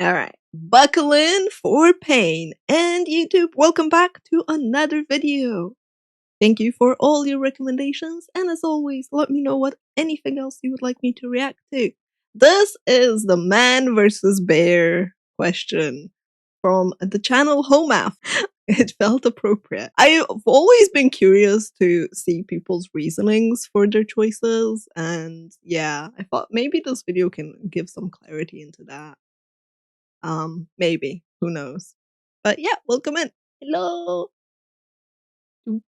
Alright, buckle in for pain. And YouTube, welcome back to another video. Thank you for all your recommendations, and as always, let me know what anything else you would like me to react to. This is the man versus bear question from the channel Homath. It felt appropriate. I've always been curious to see people's reasonings for their choices, and yeah, I thought maybe this video can give some clarity into that. Maybe. Who knows? But yeah, welcome in. Hello. Would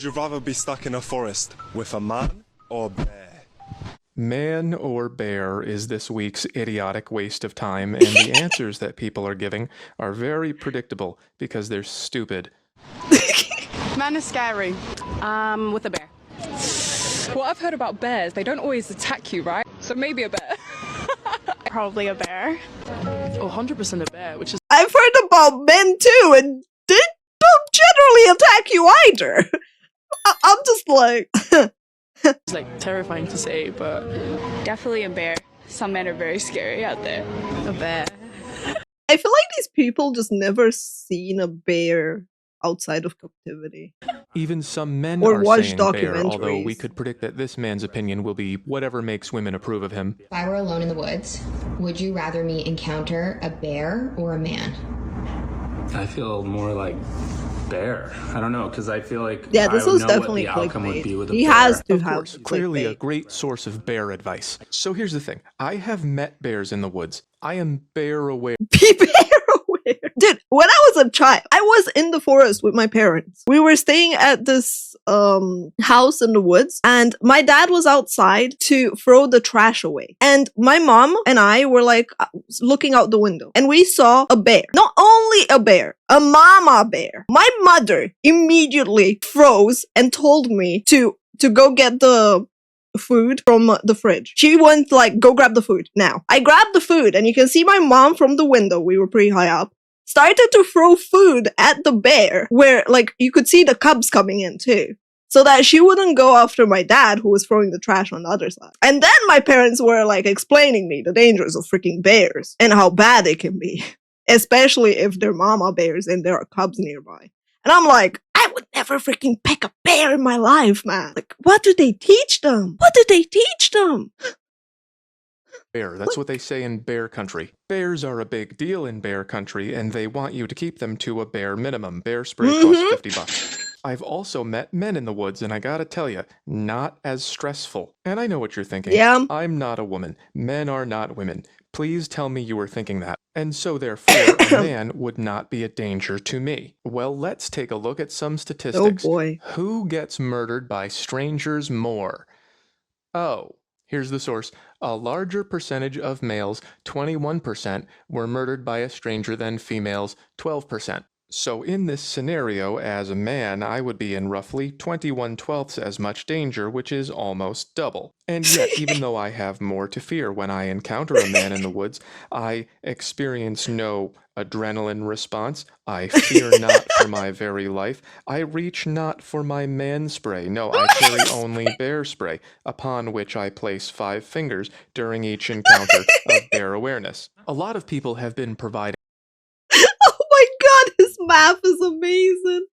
you rather be stuck in a forest with a man or a bear? Man or bear is this week's idiotic waste of time, and the answers that people are giving are very predictable because they're stupid. Man is scary. With a bear. What I've heard about bears, they don't always attack you, right? So maybe a bear. Probably a bear. Oh, 100% a bear, which is I've heard about men too, and they don't generally attack you either. I'm just like... like terrifying to say, but Definitely a bear. Some men are very scary out there. a bear. I feel like these people just never seen a bear outside of captivity. Even some men Or are watch saying bear, although we documentaries. could predict that this man's opinion will be whatever makes women approve of him. If I were alone in the woods, would you rather me encounter a bear or a man? I feel more like bear. I don't know, because I feel like Yeah, this I was know what definitely the outcome would be with a clickbait. He bear. has to Of have course, clearly a clickbait. great source of bear advice. So here's the thing. I have met bears in the woods. I am bear aware. Be bear aware. Dude, when I was a child, I was in the forest with my parents. We were staying at this house in the woods, and my dad was outside to throw the trash away. And my mom and I were like looking out the window, and we saw a bear. Not only a bear, a mama bear. My mother immediately froze and told me to go get the food from the fridge. She went like, go grab the food now. I grabbed the food, and you can see my mom from the window, we were pretty high up, started to throw food at the bear, where like you could see the cubs coming in too, so that she wouldn't go after my dad, who was throwing the trash on the other side. And then my parents were like explaining me the dangers of freaking bears and how bad they can be, especially if they're mama bears and there are cubs nearby. And I'm like, I would never freaking pick a bear in my life, man. Like, what do they teach them? What did they teach them? Bear. That's what they say in bear country. Bears are a big deal in bear country, and they want you to keep them to a bare minimum. Bear spray costs $50. I've also met men in the woods, and I gotta tell you, not as stressful. And I know what you're thinking. Yeah. I'm not a woman. Men are not women. Please tell me you were thinking that. And so therefore, a man would not be a danger to me. Well, let's take a look at some statistics. Oh boy. Who gets murdered by strangers more? Oh. Here's the source. A larger percentage of males, 21%, were murdered by a stranger than females, 12%. So in this scenario, as a man, I would be in roughly 21/12 as much danger, which is almost double. And yet, even though I have more to fear when I encounter a man in the woods, I experience no adrenaline response. I fear not for my very life. I reach not for my man spray. No, I carry only bear spray, upon which I place 5 fingers during each encounter of bear awareness. A lot of people have been providing. Oh my god, his math is amazing.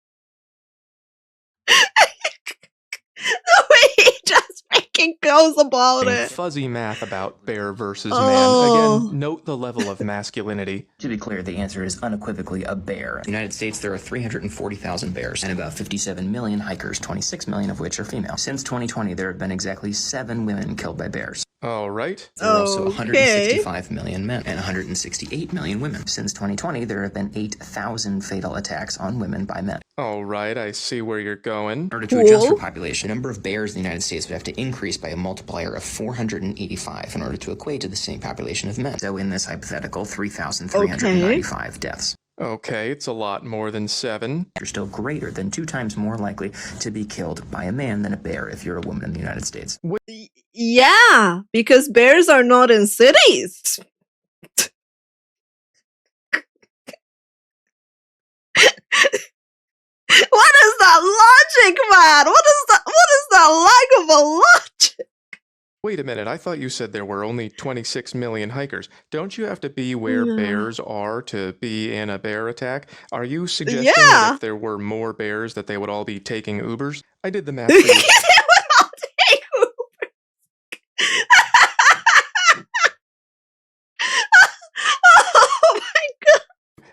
The way he just freaking goes about it. Fuzzy math about bear versus Oh. man. Again, note the level of masculinity. To be clear, the answer is unequivocally a bear. In the United States, there are 340,000 bears and about 57 million hikers, 26 million of which are female. Since 2020, there have been exactly 7 women killed by bears. All right. There are also Okay. 165 million men and 168 million women. Since 2020, there have been 8,000 fatal attacks on women by men. All right, I see where you're going. In order to adjust for Cool. population, the number of bears in the United States would have to increase by a multiplier of 485 in order to equate to the same population of men. So in this hypothetical, 3,395 deaths. Okay, it's a lot more than 7. You're still greater than 2 times more likely to be killed by a man than a bear if you're a woman in the United States. Yeah, because bears are not in cities. What is that logic, man? What is that lack of a logic? Wait a minute, I thought you said there were only 26 million hikers. Don't you have to be where Yeah. bears are to be in a bear attack? Are you suggesting that Yeah. if there were more bears that they would all be taking Ubers? I did the math They for you. would all take Uber. Oh my god.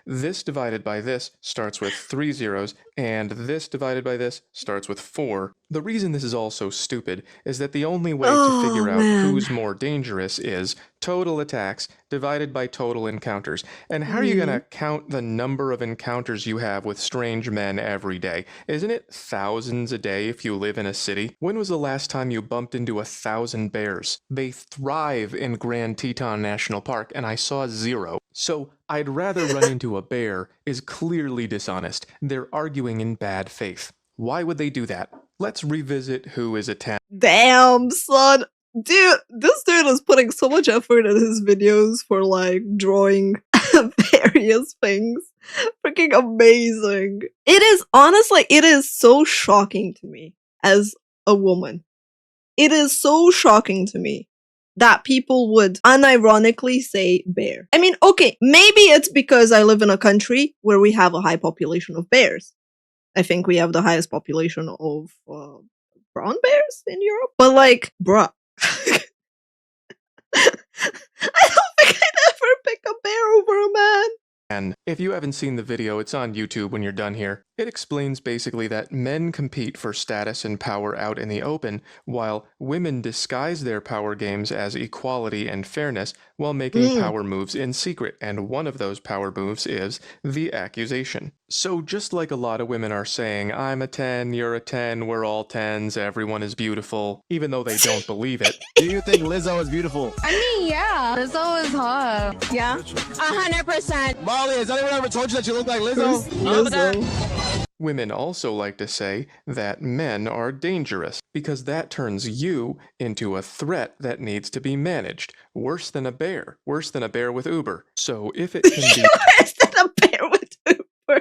This divided by this starts with 3 zeros, and this divided by this starts with 4. The reason this is all so stupid is that the only way to figure out man. who's more dangerous is total attacks divided by total encounters. And how are you going to count the number of encounters you have with strange men every day? Isn't it thousands a day if you live in a city? When was the last time you bumped into 1,000 bears? They thrive in Grand Teton National Park, and I saw 0. So I'd rather run into a bear is clearly dishonest. They're arguing in bad faith. Why would they do that? Let's revisit who is a 10. Damn, son. Dude, this dude is putting so much effort in his videos for like drawing various things. Freaking amazing. It is honestly, it is so shocking to me as a woman. It is so shocking to me that people would unironically say bear. I mean, okay, maybe it's because I live in a country where we have a high population of bears. I think we have the highest population of brown bears in Europe. But like, bruh. I don't think I'd ever pick a bear over a man. And if you haven't seen the video, it's on YouTube when you're done here. It explains basically that men compete for status and power out in the open, while women disguise their power games as equality and fairness while making power moves in secret, and one of those power moves is the accusation. So just like a lot of women are saying, I'm a 10, you're a 10, we're all 10s, everyone is beautiful, even though they don't believe it. Do you think Lizzo is beautiful? I mean, yeah, Lizzo is hot. Yeah, 100%. Molly, has anyone ever told you that you look like Lizzo? Women also like to say that men are dangerous because that turns you into a threat that needs to be managed. Worse than a bear with Uber. So if it can be worse than a bear with Uber.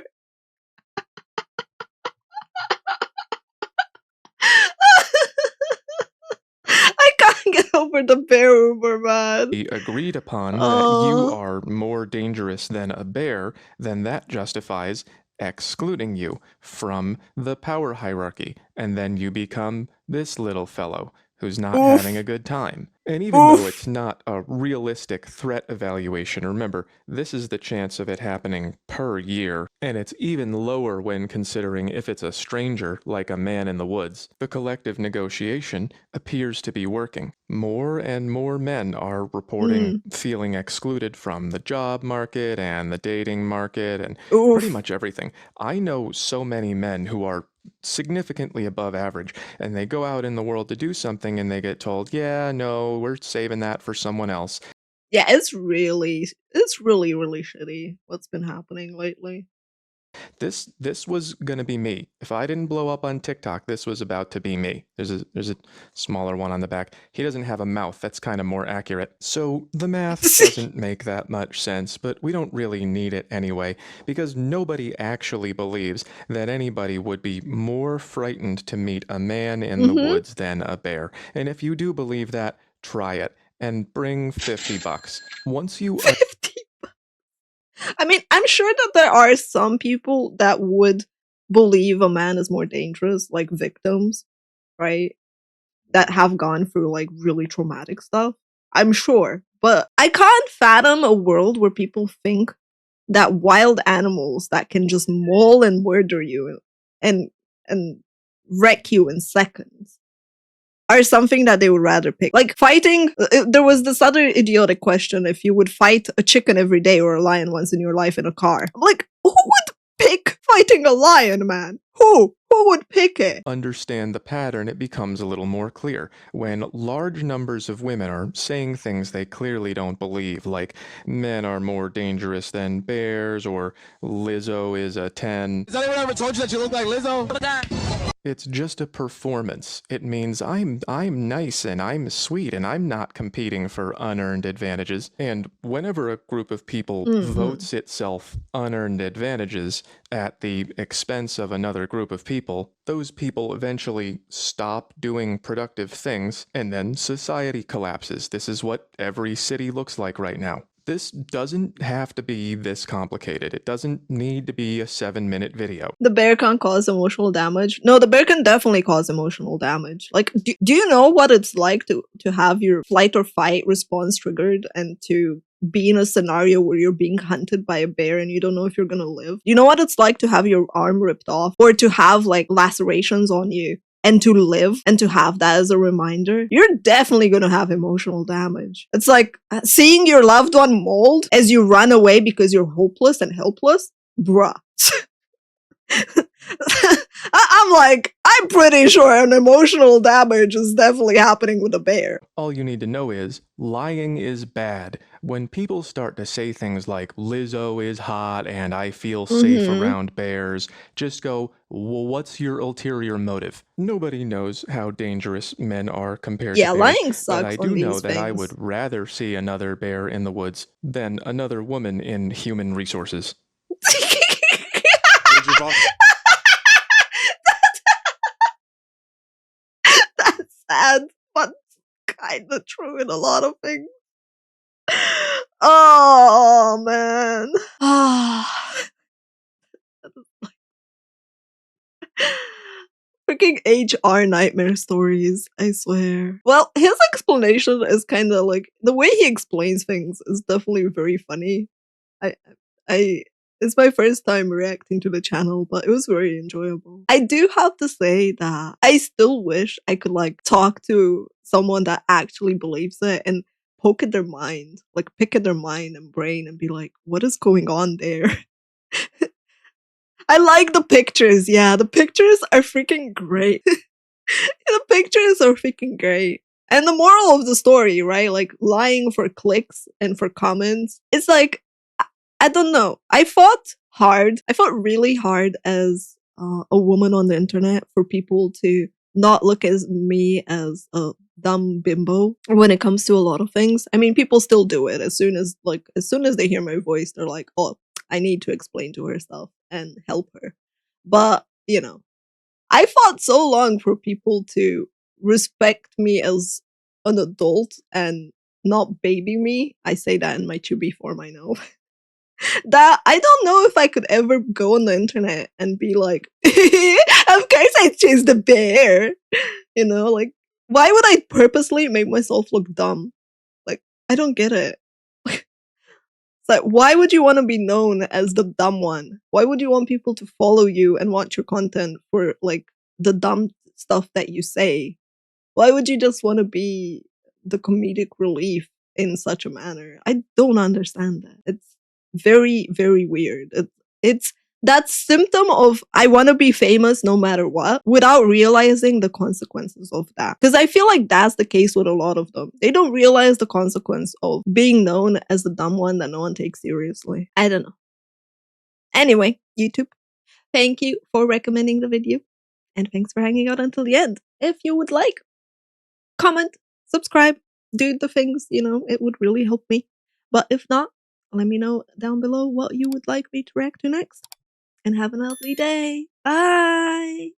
I can't get over the bear Uber, man. agreed upon that you are more dangerous than a bear, then that justifies excluding you from the power hierarchy, and then you become this little fellow who's not having a good time. And even though it's not a realistic threat evaluation, remember, this is the chance of it happening per year, and it's even lower when considering if it's a stranger, like a man in the woods. The collective negotiation appears to be working. More and more men are reporting feeling excluded from the job market and the dating market and pretty much everything. I know so many men who are significantly above average, and they go out in the world to do something and they get told, yeah, no, we're saving that for someone else. Yeah, it's really shitty what's been happening lately. This was gonna be me. If I didn't blow up on TikTok, this was about to be me. There's a smaller one on the back. He doesn't have a mouth. That's kind of more accurate. So the math doesn't make that much sense, but we don't really need it anyway, because nobody actually believes that anybody would be more frightened to meet a man in the woods than a bear. And if you do believe that, try it and bring $50. Once you 50 I mean, I'm sure that there are some people that would believe a man is more dangerous, like victims, right? That have gone through like really traumatic stuff. I'm sure. But I can't fathom a world where people think that wild animals that can just maul and murder you and wreck you in seconds are something that they would rather pick. Like fighting, there was this other idiotic question if you would fight a chicken every day or a lion once in your life in a car. I'm like, who would pick fighting a lion, man? Who would pick it? Understand the pattern, it becomes a little more clear. When large numbers of women are saying things they clearly don't believe, like men are more dangerous than bears, or Lizzo is a 10. Has anyone ever told you that you look like Lizzo? It's just a performance. It means I'm nice and I'm sweet and I'm not competing for unearned advantages. And whenever a group of people votes itself unearned advantages at the expense of another group of people, people, those people eventually stop doing productive things, and then society collapses. This is what every city looks like right now. This doesn't have to be this complicated. It doesn't need to be a 7-minute video. The bear can't cause emotional damage. No, the bear can definitely cause emotional damage. Like, do you know what it's like to have your flight or fight response triggered and to be in a scenario where you're being hunted by a bear and you don't know if you're gonna live? You know what it's like to have your arm ripped off or to have like lacerations on you and to live and to have that as a reminder? You're definitely gonna have emotional damage. It's like seeing your loved one mold as you run away because you're hopeless and helpless. Bruh. I'm pretty sure an emotional damage is definitely happening with a bear. All you need to know is, lying is bad. When people start to say things like, Lizzo is hot and I feel safe around bears, just go, well, what's your ulterior motive? Nobody knows how dangerous men are compared to bears. Lying sucks. But I do know that things. I would rather see another bear in the woods than another woman in human resources. That's sad, but kind of true in a lot of things. Oh man. Freaking HR nightmare stories, I swear. Well, his explanation is kind of like the way he explains things is definitely very funny. It's my first time reacting to the channel, but it was very enjoyable. I do have to say that I still wish I could like talk to someone that actually believes it and poke at their mind, like pick at their mind and brain and be like, what is going on there? I like the pictures. Yeah, the pictures are freaking great. The pictures are freaking great. And the moral of the story, right? Like lying for clicks and for comments. It's like, I don't know. I fought really hard as a woman on the internet for people to not look at me as a dumb bimbo when it comes to a lot of things. I mean, people still do it as soon as they hear my voice, they're like, oh, I need to explain to her stuff and help her. But, you know, I fought so long for people to respect me as an adult and not baby me. I say that in my to be form, I know. That I don't know if I could ever go on the internet and be like, of course I chased the bear. You know, like, why would I purposely make myself look dumb? Like, I don't get it. It's like, why would you want to be known as the dumb one? Why would you want people to follow you and watch your content for, like, the dumb stuff that you say? Why would you just want to be the comedic relief in such a manner? I don't understand that. It's very, very weird. It's that symptom of I want to be famous no matter what without realizing the consequences of that. Because I feel like that's the case with a lot of them. They don't realize the consequence of being known as the dumb one that no one takes seriously. I don't know. Anyway, YouTube, thank you for recommending the video. And thanks for hanging out until the end. If you would like, comment, subscribe, do the things, you know, it would really help me. But if not, let me know down below what you would like me to react to next. And have a lovely day. Bye!